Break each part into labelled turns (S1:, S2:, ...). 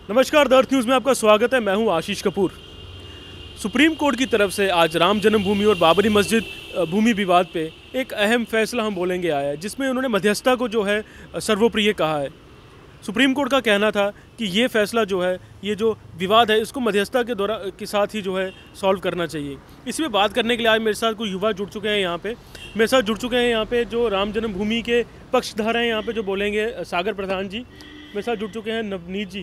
S1: नमस्कार, the earth news में आपका स्वागत है। मैं हूं आशीष कपूर। सुप्रीम कोर्ट की तरफ से आज राम जन्मभूमि और बाबरी मस्जिद भूमि विवाद पे एक अहम फैसला हम बोलेंगे आया है, जिसमें उन्होंने मध्यस्थता को जो है सर्वोप्रिय कहा है। सुप्रीम कोर्ट का कहना था कि ये फैसला जो है, ये जो विवाद है, इसको मध्यस्थता के साथ ही जो है सॉल्व करना चाहिए। इसमें बात करने के लिए आज मेरे साथ कुछ युवा जुड़ चुके हैं यहाँ पे। मेरे साथ जुड़ चुके हैं यहाँ पे जो राम जन्मभूमि के पक्षधर हैं, यहाँ पे जो बोलेंगे सागर प्रधान जी। मेरे साथ जुड़ चुके हैं नवनीत जी,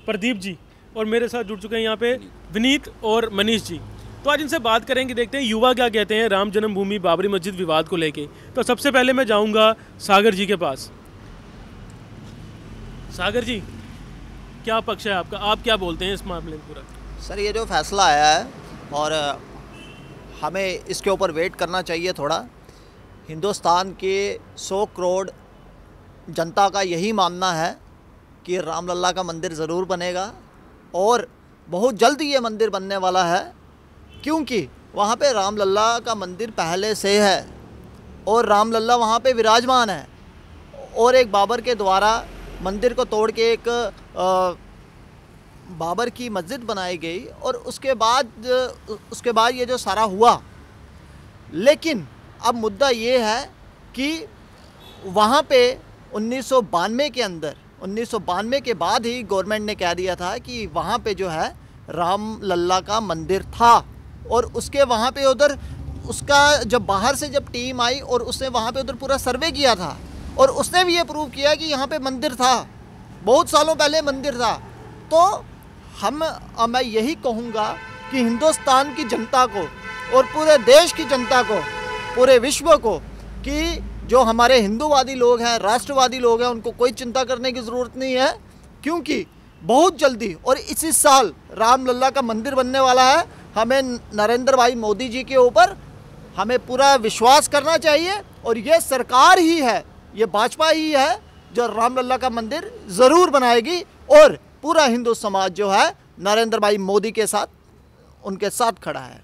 S1: प्रदीप जी, और मेरे साथ जुड़ चुके हैं यहाँ पे विनीत और मनीष जी। तो आज इनसे बात करेंगे, देखते हैं युवा क्या कहते हैं राम जन्मभूमि बाबरी मस्जिद विवाद को लेके। तो सबसे पहले मैं जाऊँगा सागर जी के पास। सागर जी, क्या पक्ष है आपका? आप क्या बोलते हैं इस मामले में पूरा?
S2: सर, ये जो फैसला आया है और हमें इसके ऊपर वेट करना चाहिए थोड़ा। हिंदुस्तान के 100 करोड़ जनता का यही मानना है कि रामलला का मंदिर ज़रूर बनेगा और बहुत जल्दी ये मंदिर बनने वाला है, क्योंकि वहाँ पे रामलला का मंदिर पहले से है और रामलला वहाँ पे विराजमान है। और एक बाबर के द्वारा मंदिर को तोड़ के एक बाबर की मस्जिद बनाई गई और उसके बाद ये जो सारा हुआ। लेकिन अब मुद्दा ये है कि वहाँ पे 1992 के बाद ही गवर्नमेंट ने कह दिया था कि वहाँ पे जो है रामलला का मंदिर था। और उसके वहाँ पे उधर उसका जब बाहर से जब टीम आई और उसने वहाँ पे उधर पूरा सर्वे किया था और उसने भी ये प्रूव किया कि यहाँ पे मंदिर था, बहुत सालों पहले मंदिर था। तो मैं यही कहूँगा कि हिंदुस्तान की जनता को और पूरे देश की जनता को, पूरे विश्व को, कि जो हमारे हिंदूवादी लोग हैं, राष्ट्रवादी लोग हैं, उनको कोई चिंता करने की ज़रूरत नहीं है, क्योंकि बहुत जल्दी और इसी साल रामलला का मंदिर बनने वाला है। हमें नरेंद्र भाई मोदी जी के ऊपर हमें पूरा विश्वास करना चाहिए और ये सरकार ही है, ये भाजपा ही है जो रामलला का मंदिर ज़रूर बनाएगी और पूरा हिंदू समाज जो है नरेंद्र भाई मोदी के साथ, उनके साथ खड़ा है।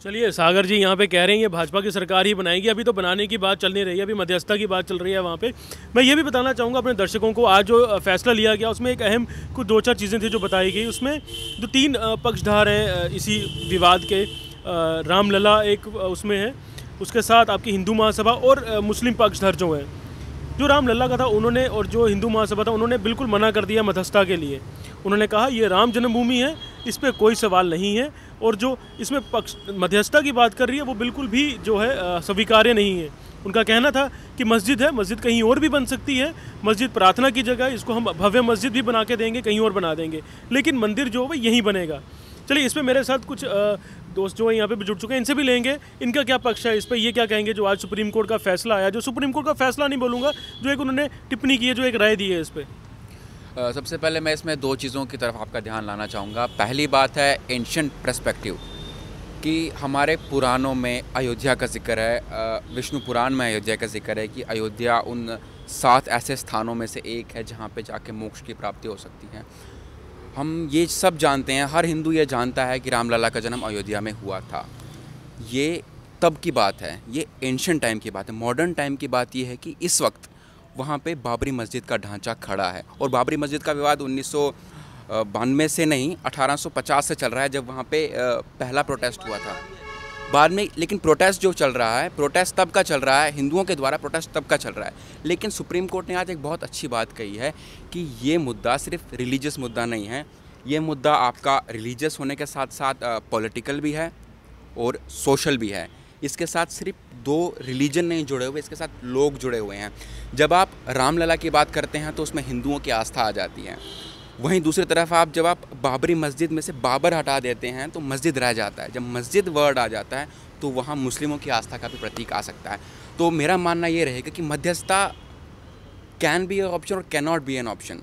S1: चलिए, सागर जी यहाँ पे कह रहे हैं ये भाजपा की सरकार ही बनाएगी। अभी तो बनाने की बात चल नहीं रही है, अभी मध्यस्थता की बात चल रही है वहाँ पे। मैं ये भी बताना चाहूँगा अपने दर्शकों को, आज जो फैसला लिया गया उसमें एक अहम कुछ 2-4 चीज़ें थी जो बताई गई। उसमें जो 3 पक्षधार हैं इसी विवाद के, रामलला एक उसमें है, उसके साथ आपकी हिंदू महासभा और मुस्लिम पक्षधर जो हैं। जो रामलला का था उन्होंने, और जो हिंदू महासभा था उन्होंने बिल्कुल मना कर दिया मध्यस्थता के लिए। उन्होंने कहा ये राम जन्मभूमि है, इस पर कोई सवाल नहीं है, और जो इसमें पक्ष मध्यस्थता की बात कर रही है वो बिल्कुल भी जो है स्वीकार्य नहीं है। उनका कहना था कि मस्जिद है, मस्जिद कहीं और भी बन सकती है, मस्जिद प्रार्थना की जगह, इसको हम भव्य मस्जिद भी बना के देंगे, कहीं और बना देंगे, लेकिन मंदिर जो है यहीं बनेगा। चलिए, इसमें मेरे साथ कुछ दोस्त जो है यहाँ पे भी जुड़ चुके हैं, इनसे भी लेंगे इनका क्या पक्ष है इस पर, ये क्या कहेंगे जो आज सुप्रीम कोर्ट का फैसला आया। जो सुप्रीम कोर्ट का फैसला नहीं बोलूँगा, जो एक उन्होंने टिप्पणी की है, जो एक राय दी है इस पर।
S3: सबसे पहले मैं इसमें 2 चीज़ों की तरफ आपका ध्यान लाना चाहूँगा। पहली बात है एंशिएंट पर्सपेक्टिव, कि हमारे पुराणों में अयोध्या का जिक्र है, विष्णु पुराण में अयोध्या का जिक्र है कि अयोध्या उन 7 ऐसे स्थानों में से एक है जहाँ पे जाके मोक्ष की प्राप्ति हो सकती है। हम ये सब जानते हैं, हर हिंदू ये जानता है कि रामलला का जन्म अयोध्या में हुआ था। ये तब की बात है, ये एंशिएंट टाइम की बात है। मॉडर्न टाइम की बात ये है कि इस वक्त वहाँ पे बाबरी मस्जिद का ढांचा खड़ा है, और बाबरी मस्जिद का विवाद 1992 से नहीं 1850 से चल रहा है, जब वहाँ पे पहला प्रोटेस्ट हुआ था। बाद में लेकिन प्रोटेस्ट जो चल रहा है, प्रोटेस्ट तब का चल रहा है, हिंदुओं के द्वारा प्रोटेस्ट तब का चल रहा है। लेकिन सुप्रीम कोर्ट ने आज एक बहुत अच्छी बात कही है कि ये मुद्दा सिर्फ रिलीजियस मुद्दा नहीं है, ये मुद्दा आपका रिलीजियस होने के साथ साथ पॉलिटिकल भी है और सोशल भी है। इसके साथ सिर्फ 2 रिलीजन नहीं जुड़े हुए, इसके साथ लोग जुड़े हुए हैं। जब आप रामलला की बात करते हैं तो उसमें हिंदुओं की आस्था आ जाती है, वहीं दूसरी तरफ जब आप बाबरी मस्जिद में से बाबर हटा देते हैं तो मस्जिद रह जाता है। जब मस्जिद वर्ड आ जाता है तो वहाँ मुस्लिमों की आस्था का भी प्रतीक आ सकता है। तो मेरा मानना ये रहेगा कि मध्यस्थता कैन बी एन ऑप्शन और can not be an option,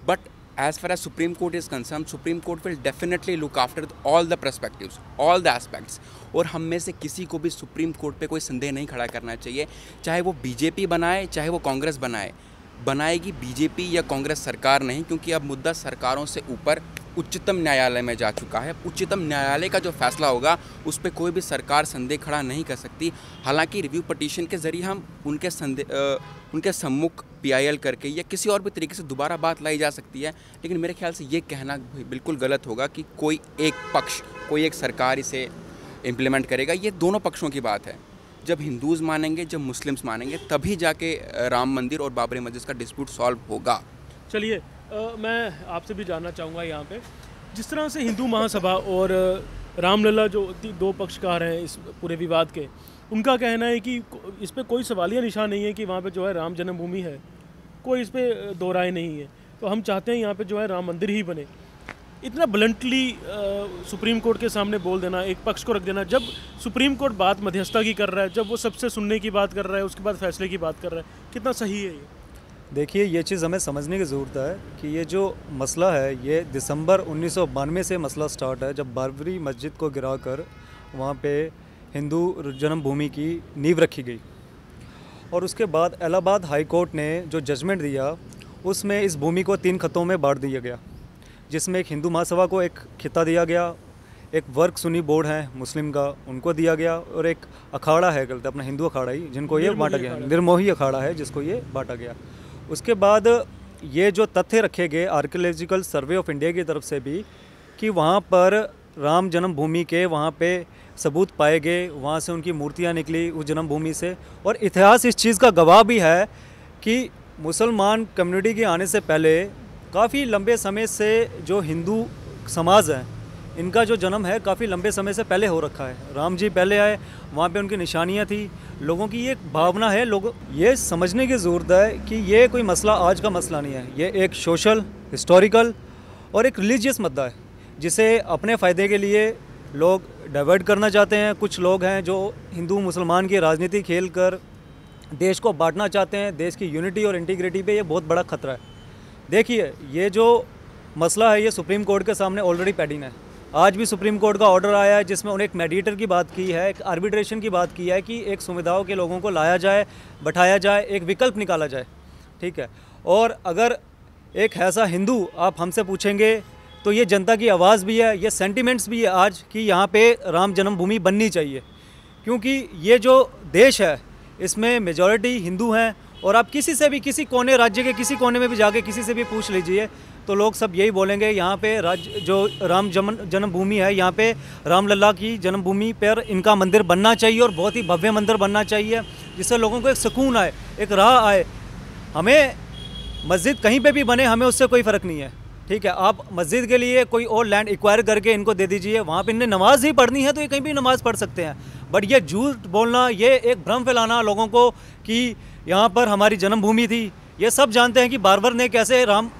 S3: but as far as Supreme Court is concerned, Supreme Court will definitely look after all the perspectives, all the aspects। और हम में से किसी को भी सुप्रीम कोर्ट पे कोई संदेह नहीं खड़ा करना चाहिए, चाहे वो बीजेपी बनाए चाहे वो कांग्रेस बनाएगी बीजेपी या कांग्रेस सरकार नहीं, क्योंकि अब मुद्दा सरकारों से ऊपर उच्चतम न्यायालय में जा चुका है। उच्चतम न्यायालय का जो फैसला होगा उस पर कोई भी सरकार संदेह खड़ा नहीं कर सकती। हालांकि रिव्यू पटिशन के ज़रिए हम उनके सम्मुख PIL करके या किसी और भी तरीके से दोबारा बात लाई जा सकती है, लेकिन मेरे ख्याल से ये कहना बिल्कुल गलत होगा कि कोई एक पक्ष, कोई एक सरकार इसे इम्प्लीमेंट करेगा। ये दोनों पक्षों की बात है। जब हिंदूज़ मानेंगे, जब मुस्लिम्स मानेंगे, तभी जाके राम मंदिर और बाबरी मस्जिद का डिस्प्यूट सॉल्व होगा।
S1: चलिए मैं आपसे भी जानना चाहूँगा यहाँ पे, जिस तरह से हिंदू महासभा और रामलला जो दो पक्षकार हैं इस पूरे विवाद के, उनका कहना है कि इस पे कोई सवालिया निशान नहीं है कि वहाँ पे जो है राम जन्मभूमि है, कोई इस पे दो राय नहीं है। तो हम चाहते हैं यहाँ पे जो है राम मंदिर ही बने। इतना ब्लंटली सुप्रीम कोर्ट के सामने बोल देना, एक पक्ष को रख देना, जब सुप्रीम कोर्ट बात मध्यस्थता की कर रहा है, जब वो सबसे सुनने की बात कर रहा है, उसके बाद फैसले की बात कर रहा है, कितना सही है ये?
S4: देखिए, ये चीज़ हमें समझने की ज़रूरत है कि ये जो मसला है ये दिसंबर 1992 से मसला स्टार्ट है, जब बाबरी मस्जिद को गिराकर वहाँ पे हिंदू जन्मभूमि की नींव रखी गई। और उसके बाद इलाहाबाद हाई कोर्ट ने जो जजमेंट दिया उसमें इस भूमि को 3 खत्तों में बांट दिया गया, जिसमें एक हिंदू महासभा को एक खिता दिया गया, एक वर्ग सुन्नी बोर्ड है मुस्लिम का, उनको दिया गया, और एक अखाड़ा है गलत अपना हिंदू अखाड़ा ही जिनको ये बांटा गया, निर्मोही अखाड़ा है जिसको ये बांटा गया। उसके बाद ये जो तथ्य रखे गए आर्कियोलॉजिकल सर्वे ऑफ इंडिया की तरफ से भी कि वहाँ पर राम जन्मभूमि के वहाँ पे सबूत पाए गए, वहाँ से उनकी मूर्तियाँ निकली उस जन्मभूमि से, और इतिहास इस चीज़ का गवाह भी है कि मुसलमान कम्युनिटी के आने से पहले काफ़ी लंबे समय से जो हिंदू समाज है इनका जो जन्म है काफ़ी लंबे समय से पहले हो रखा है। राम जी पहले आए, वहाँ पे उनकी निशानियाँ थी, लोगों की ये भावना है। लोग ये समझने की ज़रूरत है कि ये कोई मसला आज का मसला नहीं है, ये एक सोशल, हिस्टोरिकल और एक रिलीजियस मुद्दा है जिसे अपने फ़ायदे के लिए लोग डाइवर्ट करना चाहते हैं। कुछ लोग हैं जो हिंदू मुसलमान की राजनीति खेल कर देश को बांटना चाहते हैं। देश की यूनिटी और इंटीग्रिटी पे ये बहुत बड़ा खतरा है। देखिए, ये जो मसला है ये सुप्रीम कोर्ट के सामने ऑलरेडी पेंडिंग है। आज भी सुप्रीम कोर्ट का ऑर्डर आया है जिसमें उन्हें एक मेडिएटर की बात की है, एक आर्बिट्रेशन की बात की है कि एक सुविधाओं के लोगों को लाया जाए, बैठाया जाए, एक विकल्प निकाला जाए, ठीक है। और अगर एक ऐसा हिंदू आप हमसे पूछेंगे तो ये जनता की आवाज़ भी है, ये सेंटिमेंट्स भी है आज कि यहाँ पे राम जन्मभूमि बननी चाहिए, क्योंकि ये जो देश है इसमें मेजॉरिटी हिंदू हैं। और आप किसी से भी, किसी कोने, राज्य के किसी कोने में भी जाके किसी से भी पूछ लीजिए तो लोग सब यही बोलेंगे, यहाँ पे राज्य जो राम जन्मभूमि है, यहाँ पे रामलला की जन्मभूमि पर इनका मंदिर बनना चाहिए और बहुत ही भव्य मंदिर बनना चाहिए, जिससे लोगों को एक सुकून आए, एक राह आए। हमें मस्जिद कहीं पे भी बने, हमें उससे कोई फ़र्क नहीं है, ठीक है। आप मस्जिद के लिए कोई और लैंड एक्वायर करके इनको दे दीजिए, वहाँ पे इन्हें नमाज ही पढ़नी है तो ये कहीं भी नमाज़ पढ़ सकते हैं। बट ये झूठ बोलना, ये एक भ्रम फैलाना लोगों को कि यहाँ पर हमारी जन्मभूमि थी। ये सब जानते हैं कि बाबर ने कैसे राम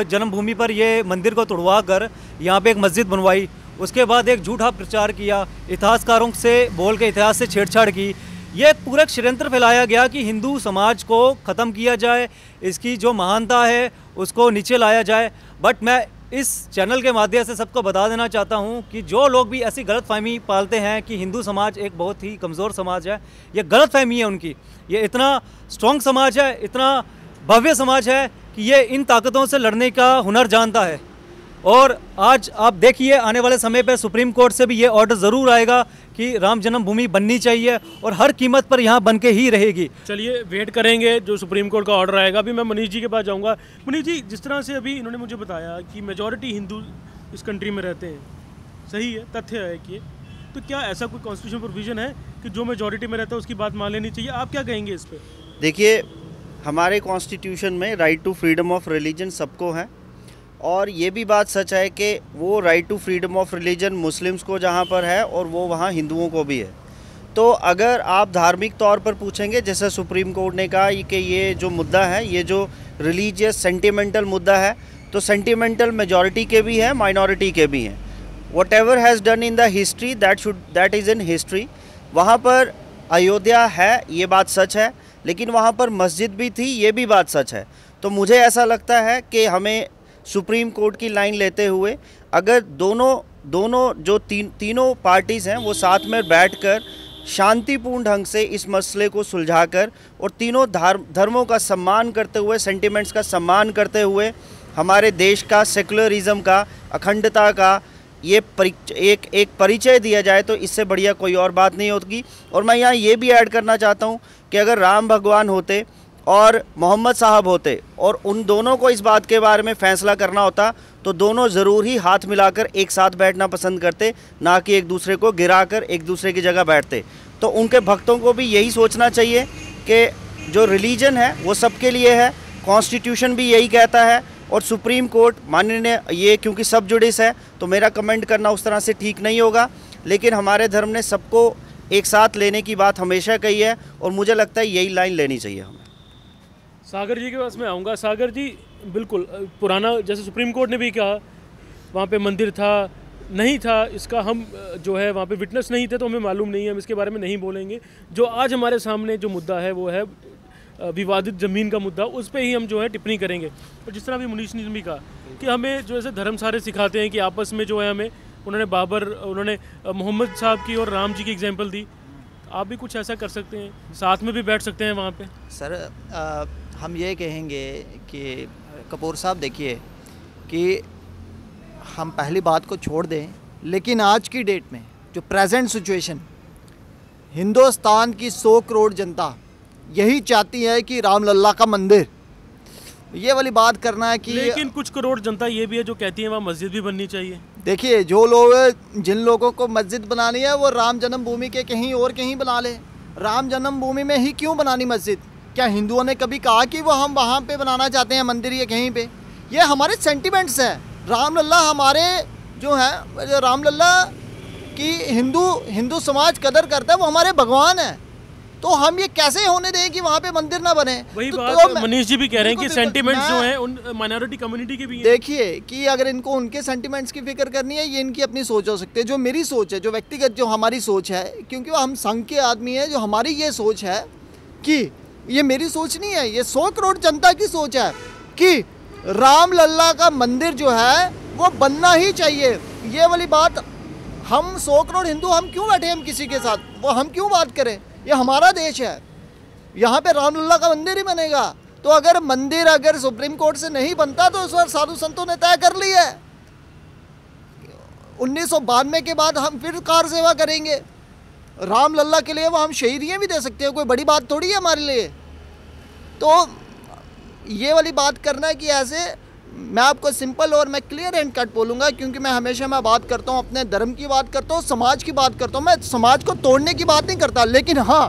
S4: जन्मभूमि पर ये मंदिर को तोड़वा कर यहाँ पे एक मस्जिद बनवाई, उसके बाद एक झूठा प्रचार किया, इतिहासकारों से बोल के इतिहास से छेड़छाड़ की। ये पूरा षड्यंत्र फैलाया गया कि हिंदू समाज को ख़त्म किया जाए, इसकी जो महानता है उसको नीचे लाया जाए। बट मैं इस चैनल के माध्यम से सबको बता देना चाहता हूं कि जो लोग भी ऐसी गलतफहमी पालते हैं कि हिंदू समाज एक बहुत ही कमज़ोर समाज है, ये गलतफहमी है उनकी। ये इतना स्ट्रॉन्ग समाज है, इतना भव्य समाज है कि ये इन ताकतों से लड़ने का हुनर जानता है। और आज आप देखिए आने वाले समय पर सुप्रीम कोर्ट से भी ये ऑर्डर ज़रूर आएगा कि राम जन्मभूमि बननी चाहिए और हर कीमत पर यहाँ बन के ही रहेगी।
S1: चलिए वेट करेंगे जो सुप्रीम कोर्ट का ऑर्डर आएगा। अभी मैं मनीष जी के पास जाऊँगा। मनीष जी, जिस तरह से अभी इन्होंने मुझे बताया कि मेजॉरिटी हिंदू इस कंट्री में रहते हैं, सही है, तथ्य है कि, तो क्या ऐसा कोई कॉन्स्टिट्यूशन प्रोविजन है कि जो मेजॉरिटी में रहता है उसकी बात मान लेनी चाहिए? आप क्या कहेंगे इस पर?
S5: देखिए, हमारे कॉन्स्टिट्यूशन में right to freedom of religion सबको है, और ये भी बात सच है कि वो right to freedom of religion Muslims को जहाँ पर है और वो वहाँ हिंदुओं को भी है। तो अगर आप धार्मिक तौर पर पूछेंगे, जैसे सुप्रीम कोर्ट ने कहा कि ये जो मुद्दा है, ये जो रिलीजियस सेंटिमेंटल मुद्दा है, तो सेंटिमेंटल मेजॉरिटी के भी है, माइनॉरिटी के भी हैं। What ever has done in the history that is in history. वहाँ पर अयोध्या है, ये बात सच है, लेकिन वहाँ पर मस्जिद भी थी, ये भी बात सच है। तो मुझे ऐसा लगता है कि हमें सुप्रीम कोर्ट की लाइन लेते हुए अगर दोनों जो तीनों पार्टीज़ हैं वो साथ में बैठकर शांतिपूर्ण ढंग से इस मसले को सुलझाकर और तीनों धर्मों का सम्मान करते हुए, सेंटिमेंट्स का सम्मान करते हुए, हमारे देश का सेकुलरिज्म का, अखंडता का ये एक परिचय दिया जाए, तो इससे बढ़िया कोई और बात नहीं होगी। और मैं यहाँ ये भी ऐड करना चाहता हूँ कि अगर राम भगवान होते और मोहम्मद साहब होते और उन दोनों को इस बात के बारे में फ़ैसला करना होता तो दोनों ज़रूर ही हाथ मिलाकर एक साथ बैठना पसंद करते, ना कि एक दूसरे को गिराकर एक दूसरे की जगह बैठते। तो उनके भक्तों को भी यही सोचना चाहिए कि जो रिलीजन है वो सबके लिए है, कॉन्स्टिट्यूशन भी यही कहता है और सुप्रीम कोर्ट माननीय ये क्योंकि सब जुडिस है तो मेरा कमेंट करना उस तरह से ठीक नहीं होगा, लेकिन हमारे धर्म ने सबको एक साथ लेने की बात हमेशा कही है और मुझे लगता है यही लाइन लेनी चाहिए हमें।
S1: सागर जी के पास मैं आऊँगा। सागर जी, बिल्कुल पुराना जैसे सुप्रीम कोर्ट ने भी कहा वहाँ पे मंदिर था नहीं था, इसका हम जो है वहाँ पे विटनेस नहीं थे तो हमें मालूम नहीं है, हम इसके बारे में नहीं बोलेंगे। जो आज हमारे सामने जो मुद्दा है वो है विवादित ज़मीन का मुद्दा, उस पर ही हम जो है टिप्पणी करेंगे। और जिस तरह अभी मुनीश ने भी कहा कि हमें जो ऐसे धर्म सारे सिखाते हैं कि आपस में जो है हमें, उन्होंने मोहम्मद साहब की और राम जी की एग्जाम्पल दी, आप भी कुछ ऐसा कर सकते हैं, साथ में भी बैठ सकते हैं वहाँ पे।
S2: सर हम ये कहेंगे कि कपूर साहब देखिए कि हम पहली बात को छोड़ दें, लेकिन आज की डेट में जो प्रेजेंट सिचुएशन, हिंदुस्तान की 100 करोड़ जनता यही चाहती है कि रामलला का मंदिर, ये वाली बात करना है कि,
S1: लेकिन कुछ करोड़ जनता ये भी है जो कहती है वहाँ मस्जिद भी बननी चाहिए।
S2: देखिए जो लोग, जिन लोगों को मस्जिद बनानी है वो राम जन्मभूमि के कहीं और कहीं बना ले। राम जन्मभूमि में ही क्यों बनानी मस्जिद? क्या हिंदुओं ने कभी कहा कि वो हम वहाँ पे बनाना चाहते हैं मंदिर या कहीं पे? ये हमारे सेंटिमेंट्स हैं। रामलला हमारे जो है, रामलला की हिंदू समाज कदर करता है, वो हमारे भगवान है। तो हम ये कैसे होने दें कि वहाँ पे मंदिर ना बने?
S1: वही
S2: तो
S1: बात मनीष जी भी कह रहे हैं कि सेंटिमेंट्स जो हैं उन माइनॉरिटी कम्युनिटी के भी हैं।
S2: देखिए कि अगर इनको उनके सेंटिमेंट्स की फिक्र करनी है, ये इनकी अपनी सोच हो सकती है। जो मेरी सोच है, जो व्यक्तिगत जो हमारी सोच है, क्योंकि हम संघ के आदमी हैं, जो हमारी ये सोच है कि ये मेरी सोच नहीं है, ये 100 करोड़ जनता की सोच है कि रामलला का मंदिर जो है वो बनना ही चाहिए। ये वाली बात हम 100 करोड़ हिंदू हम क्यों बैठे हम किसी के साथ, वो हम क्यों बात करें? ये हमारा देश है, यहाँ पे रामलला का मंदिर ही बनेगा। तो अगर मंदिर अगर सुप्रीम कोर्ट से नहीं बनता तो इस बार साधु संतों ने तय कर लिया है 1992 के बाद हम फिर कार सेवा करेंगे रामलला के लिए, वो हम शहीदियाँ भी दे सकते हैं, कोई बड़ी बात थोड़ी है हमारे लिए। तो ये वाली बात करना है कि ऐसे, मैं आपको सिंपल और मैं क्लियर एंड कट बोलूँगा, क्योंकि मैं हमेशा बात करता हूँ अपने धर्म की बात करता हूँ, समाज की बात करता हूँ। मैं समाज को तोड़ने की बात नहीं करता, लेकिन हाँ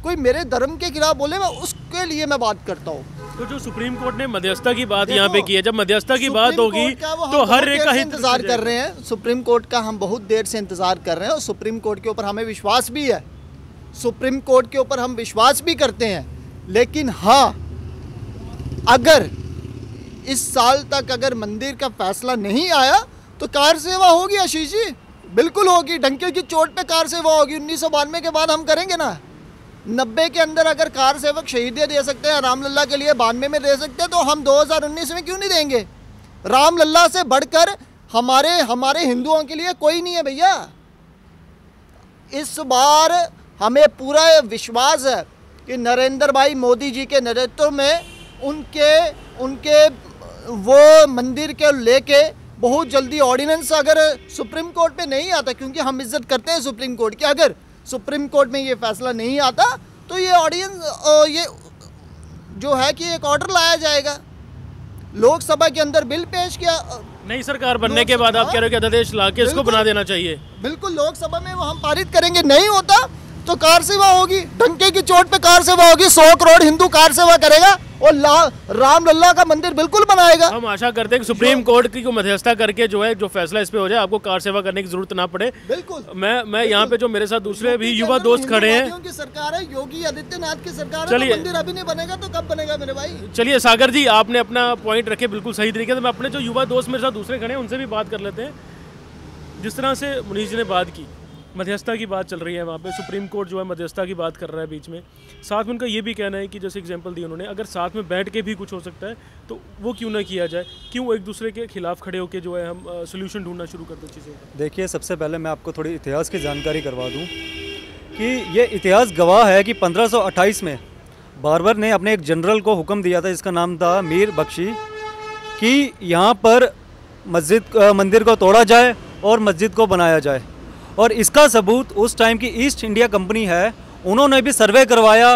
S2: कोई मेरे धर्म के खिलाफ बोले मैं उसके लिए मैं बात करता हूँ।
S1: तो जो सुप्रीम कोर्ट ने मध्यस्थता की बात यहाँ पे की है, जब मध्यस्थता की बात होगी तो हर एक का हित
S2: इंतजार कर रहे हैं। सुप्रीम कोर्ट का हम बहुत देर से इंतजार कर रहे हैं और सुप्रीम कोर्ट के ऊपर हमें विश्वास भी है, सुप्रीम कोर्ट के ऊपर हम विश्वास भी करते हैं। लेकिन हाँ, अगर इस साल तक अगर मंदिर का फैसला नहीं आया तो कार सेवा होगी आशीष जी, बिल्कुल होगी। डंके की चोट पे कार सेवा होगी। 1992 के बाद हम करेंगे ना। 90 के अंदर अगर कार सेवक शहीदियाँ दे सकते हैं रामलला के लिए, 92 में दे सकते हैं, तो हम 2019 में क्यों नहीं देंगे? रामलला से बढ़कर हमारे हिंदुओं के लिए कोई नहीं है भैया। इस बार हमें पूरा विश्वास है कि नरेंद्र भाई मोदी जी के नेतृत्व में उनके वो मंदिर के लेके बहुत जल्दी ऑर्डिनेंस अगर सुप्रीम कोर्ट पे नहीं आता, क्योंकि हम इज्जत करते हैं सुप्रीम कोर्ट की, अगर सुप्रीम कोर्ट में ये फैसला नहीं आता तो ये ऑर्डिनेंस ये जो है कि एक ऑर्डर लाया जाएगा, लोकसभा के अंदर बिल पेश किया।
S1: नई सरकार बनने के बाद आप कह रहे हो कि अध्यादेश ला के इसको बना देना चाहिए।
S2: बिल्कुल, लोकसभा में वो हम पारित करेंगे। नहीं होता तो कार सेवा होगी, डंके की चोट पे कार सेवा होगी। 100 करोड़ हिंदू कार सेवा करेगा और रामलला का मंदिर बिल्कुल बनाएगा।
S1: हम आशा करते हैं कि सुप्रीम कोर्ट की मध्यस्थता करके जो है जो फैसला इस पे हो जाए, आपको कार सेवा करने की जरूरत ना पड़े।
S2: बिल्कुल।
S1: मैं यहाँ पे जो मेरे साथ दूसरे भी युवा दोस्त खड़े हैं,
S2: की सरकार है, योगी आदित्यनाथ की सरकार है,
S1: चलिए,
S2: तो मंदिर अभी नहीं बनेगा तो कब बनेगा मेरे भाई?
S1: चलिए सागर जी, आपने अपना पॉइंट रखे बिल्कुल सही तरीके से। मैं अपने जो युवा दोस्त मेरे साथ दूसरे खड़े हैं उनसे भी बात कर लेते हैं। जिस तरह से मुनीष जी ने बात की, मध्यस्थता की बात चल रही है वहाँ पे, सुप्रीम कोर्ट जो है मध्यस्थता की बात कर रहा है बीच में। साथ में उनका ये भी कहना है कि जैसे एग्जांपल दी उन्होंने, अगर साथ में बैठ के भी कुछ हो सकता है तो वो क्यों ना किया जाए, क्यों एक दूसरे के खिलाफ खड़े होकर जो है हम सोल्यूशन ढूंढना शुरू कर दें चीज़ें।
S4: देखिए, सबसे पहले मैं आपको थोड़ी इतिहास की जानकारी करवा दूँ कि ये इतिहास गवाह है कि 1528 में बाबर ने अपने एक जनरल को हुक्म दिया था, जिसका नाम था मीर बख्शी, कि यहाँ पर मंदिर को तोड़ा जाए और मस्जिद को बनाया जाए। और इसका सबूत उस टाइम की ईस्ट इंडिया कंपनी है, उन्होंने भी सर्वे करवाया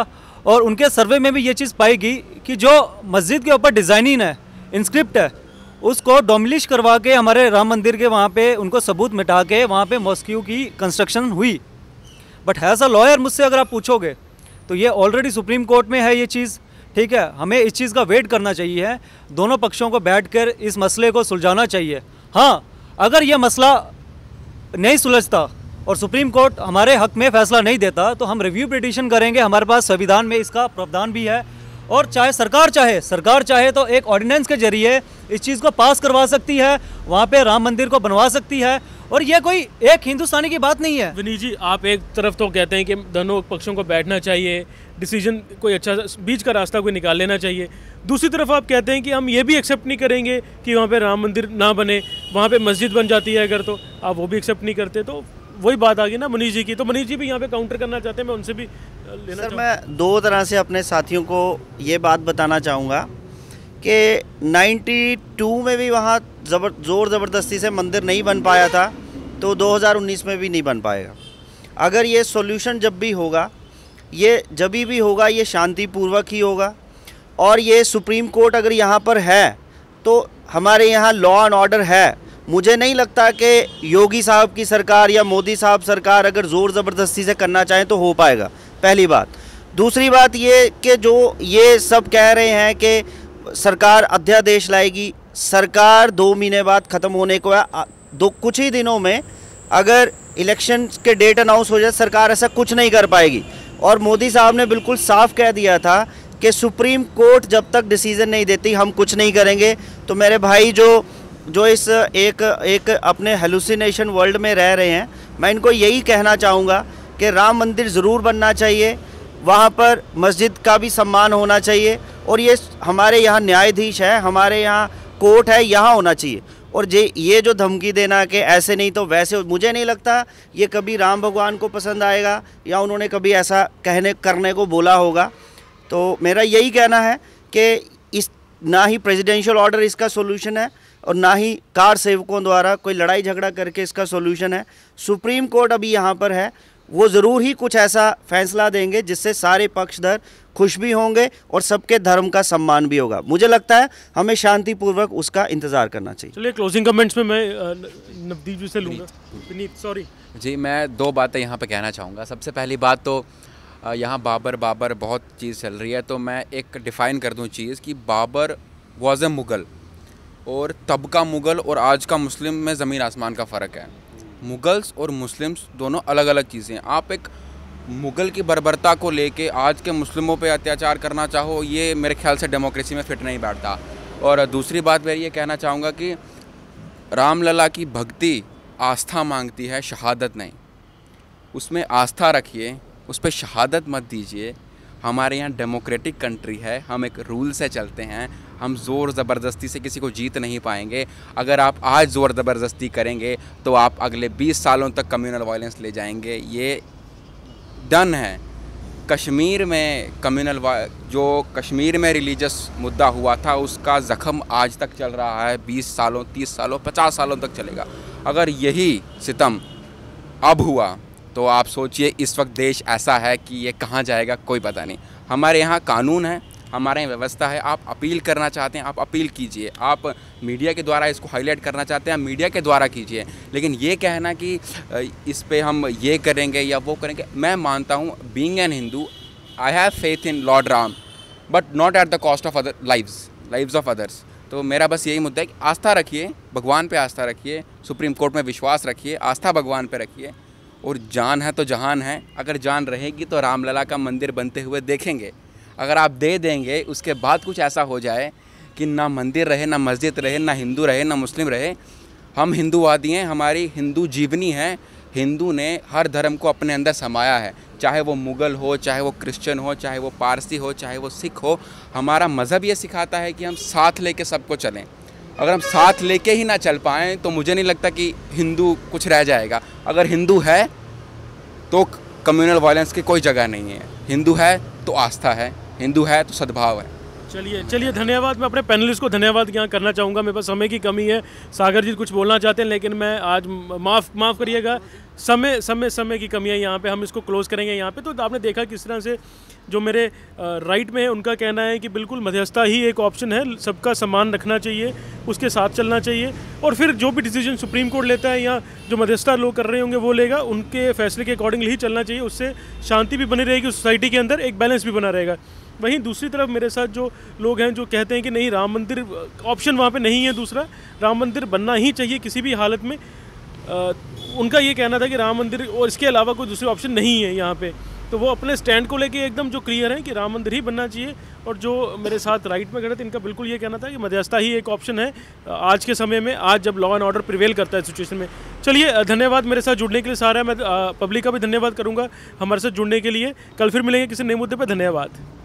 S4: और उनके सर्वे में भी ये चीज़ पाएगी कि जो मस्जिद के ऊपर डिज़ाइनिंग है, इंस्क्रिप्ट है, उसको डोमिलिश करवा के हमारे राम मंदिर के वहाँ पे उनको सबूत मिटा के वहाँ पे मॉस्क्यू की कंस्ट्रक्शन हुई। बट हैज़ अ लॉयर मुझसे अगर आप पूछोगे तो ये ऑलरेडी सुप्रीम कोर्ट में है ये चीज़, ठीक है। हमें इस चीज़ का वेट करना चाहिए, दोनों पक्षों को बैठकर इस मसले को सुलझाना चाहिए। हाँ, अगर ये मसला नहीं सुलझता और सुप्रीम कोर्ट हमारे हक में फैसला नहीं देता तो हम रिव्यू पिटीशन करेंगे। हमारे पास संविधान में इसका प्रावधान भी है, और चाहे सरकार चाहे तो एक ऑर्डिनेंस के जरिए इस चीज़ को पास करवा सकती है, वहाँ पे राम मंदिर को बनवा सकती है। और ये कोई एक हिंदुस्तानी की बात नहीं है।
S1: विनीत जी, आप एक तरफ तो कहते हैं कि दोनों पक्षों को बैठना चाहिए, डिसीजन कोई अच्छा बीच का रास्ता कोई निकाल लेना चाहिए। दूसरी तरफ आप कहते हैं कि हम ये भी एक्सेप्ट नहीं करेंगे कि वहाँ पे राम मंदिर ना बने, वहाँ पे मस्जिद बन जाती है अगर, तो आप वो भी एक्सेप्ट नहीं करते। तो वही बात आ गई ना मनीष जी की। तो मनीष जी भी यहाँ पे काउंटर करना चाहते हैं, मैं उनसे भी लेना
S5: सर, मैं दो तरह से अपने साथियों को ये बात बताना चाहूँगा कि 92 में भी वहाँ ज़ोर ज़बरदस्ती से मंदिर नहीं बन पाया था, तो 2019 में भी नहीं बन पाएगा। अगर ये सॉल्यूशन जब भी होगा, ये जब भी होगा, ये शांतिपूर्वक ही होगा। और ये सुप्रीम कोर्ट अगर यहाँ पर है तो हमारे यहाँ लॉ एंड ऑर्डर है। मुझे नहीं लगता कि योगी साहब की सरकार या मोदी साहब सरकार अगर ज़ोर ज़बरदस्ती से करना चाहें तो हो पाएगा, पहली बात। दूसरी बात ये कि जो ये सब कह रहे हैं कि सरकार अध्यादेश लाएगी, सरकार 2 महीने बाद ख़त्म होने को है। कुछ ही दिनों में अगर इलेक्शन के डेट अनाउंस हो जाए, सरकार ऐसा कुछ नहीं कर पाएगी। और मोदी साहब ने बिल्कुल साफ कह दिया था कि सुप्रीम कोर्ट जब तक डिसीज़न नहीं देती हम कुछ नहीं करेंगे। तो मेरे भाई जो इस एक अपने हेलुसिनेशन वर्ल्ड में रह रहे हैं, मैं इनको यही कहना चाहूँगा कि राम मंदिर ज़रूर बनना चाहिए, वहाँ पर मस्जिद का भी सम्मान होना चाहिए। और ये हमारे यहाँ न्यायाधीश है, हमारे यहाँ कोर्ट है, यहाँ होना चाहिए। और ये जो धमकी देना कि ऐसे नहीं तो वैसे, मुझे नहीं लगता ये कभी राम भगवान को पसंद आएगा या उन्होंने कभी ऐसा करने को बोला होगा। तो मेरा यही कहना है कि ना ही प्रेसिडेंशियल ऑर्डर इसका सोल्यूशन है और ना ही कार सेवकों द्वारा कोई लड़ाई झगड़ा करके इसका सोल्यूशन है। सुप्रीम कोर्ट अभी यहाँ पर है, वो ज़रूर ही कुछ ऐसा फैसला देंगे जिससे सारे पक्षधर खुश भी होंगे और सबके धर्म का सम्मान भी होगा। मुझे लगता है हमें शांतिपूर्वक उसका इंतज़ार करना चाहिए।
S1: चलिए, क्लोजिंग कमेंट्स में मैं नवदीप जी से लूँगा। विनीत, सॉरी
S3: जी, मैं 2 बातें यहाँ पे कहना चाहूँगा। सबसे पहली बात तो यहाँ बाबर बहुत चीज़ चल रही है, तो मैं एक डिफ़ाइन कर दूँ चीज़ कि बाबर वॉज ए मुग़ल, और तब का मुग़ल और आज का मुस्लिम में ज़मीन आसमान का फ़र्क है। मुग़ल्स और मुस्लिम्स दोनों अलग अलग चीज़ें हैं। आप एक मुग़ल की बर्बरता को लेके आज के मुस्लिमों पे अत्याचार करना चाहो, ये मेरे ख्याल से डेमोक्रेसी में फिट नहीं बैठता। और दूसरी बात मैं ये कहना चाहूँगा कि रामलला की भक्ति आस्था मांगती है, शहादत नहीं। उसमें आस्था रखिए, उस पर शहादत मत दीजिए। हमारे यहाँ डेमोक्रेटिक कंट्री है, हम एक रूल से चलते हैं, हम ज़ोर ज़बरदस्ती से किसी को जीत नहीं पाएंगे। अगर आप आज ज़ोर ज़बरदस्ती करेंगे तो आप अगले 20 सालों तक कम्युनल वायलेंस ले जाएंगे, ये डन है। कश्मीर में जो कश्मीर में रिलीजियस मुद्दा हुआ था, उसका ज़ख्म आज तक चल रहा है, 20 सालों 30 सालों 50 सालों तक चलेगा। अगर यही सितम अब हुआ तो आप सोचिए इस वक्त देश ऐसा है कि ये कहाँ जाएगा कोई पता नहीं। हमारे यहाँ कानून है, हमारे यहाँ व्यवस्था है। आप अपील करना चाहते हैं, आप अपील कीजिए। आप मीडिया के द्वारा इसको हाईलाइट करना चाहते हैं, मीडिया के द्वारा कीजिए। लेकिन ये कहना कि इस पे हम ये करेंगे या वो करेंगे, मैं मानता हूँ being an Hindu I have faith in Lord Ram, but not at the cost of other lives of others. तो मेरा बस यही मुद्दा है कि आस्था रखिए, भगवान पे आस्था रखिए, सुप्रीम कोर्ट में विश्वास रखिए, आस्था भगवान पे रखिए। और जान है तो जहान है, अगर जान रहेगी तो रामलला का मंदिर बनते हुए देखेंगे। अगर आप दे देंगे, उसके बाद कुछ ऐसा हो जाए कि ना मंदिर रहे, ना मस्जिद रहे, ना हिंदू रहे, ना मुस्लिम रहे। हम हिंदूवादी हैं, हमारी हिंदू जीवनी है। हिंदू ने हर धर्म को अपने अंदर समाया है, चाहे वो मुग़ल हो, चाहे वो क्रिश्चियन हो, चाहे वो पारसी हो, चाहे वो सिख हो। हमारा मज़हब ये सिखाता है कि हम साथ लेके सबको चलें। अगर हम साथ लेके ही ना चल पाएँ तो मुझे नहीं लगता कि हिंदू कुछ रह जाएगा। अगर हिंदू है तो कम्युनल वायलेंस की कोई जगह नहीं है, हिंदू है तो आस्था है, हिंदू है तो सद्भाव है।
S1: चलिए धन्यवाद। मैं अपने पैनलिस्ट को धन्यवाद यहाँ करना चाहूँगा। मेरे पास समय की कमी है, सागर जी कुछ बोलना चाहते हैं, लेकिन मैं आज माफ़ करिएगा, समय की कमी है यहाँ पे। हम इसको क्लोज़ करेंगे यहाँ पे। तो आपने देखा किस तरह से जो मेरे राइट में है उनका कहना है कि बिल्कुल मध्यस्थता ही एक ऑप्शन है, सबका सम्मान रखना चाहिए, उसके साथ चलना चाहिए, और फिर जो भी डिसीजन सुप्रीम कोर्ट लेता है या जो मध्यस्थता लोग कर रहे होंगे वो लेगा, उनके फैसले के अकॉर्डिंगली ही चलना चाहिए। उससे शांति भी बनी रहेगी सोसाइटी के अंदर, एक बैलेंस भी बना रहेगा। वहीं दूसरी तरफ मेरे साथ जो लोग हैं जो कहते हैं कि नहीं, राम मंदिर ऑप्शन वहाँ पे नहीं है दूसरा, राम मंदिर बनना ही चाहिए किसी भी हालत में। उनका ये कहना था कि राम मंदिर और इसके अलावा कोई दूसरी ऑप्शन नहीं है यहाँ पे। तो वो अपने स्टैंड को लेके एकदम जो क्लियर है कि राम मंदिर ही बनना चाहिए। और जो मेरे साथ राइट में खड़े थे, इनका बिल्कुल ये कहना था कि मध्यस्थता ही एक ऑप्शन है आज के समय में, आज जब लॉ एंड ऑर्डर प्रिवेल करता है सिचुएशन में। चलिए धन्यवाद मेरे साथ जुड़ने के लिए सारा। मैं पब्लिक का भी धन्यवाद करूँगा हमारे साथ जुड़ने के लिए। कल फिर मिलेंगे किसी नए मुद्दे पर। धन्यवाद।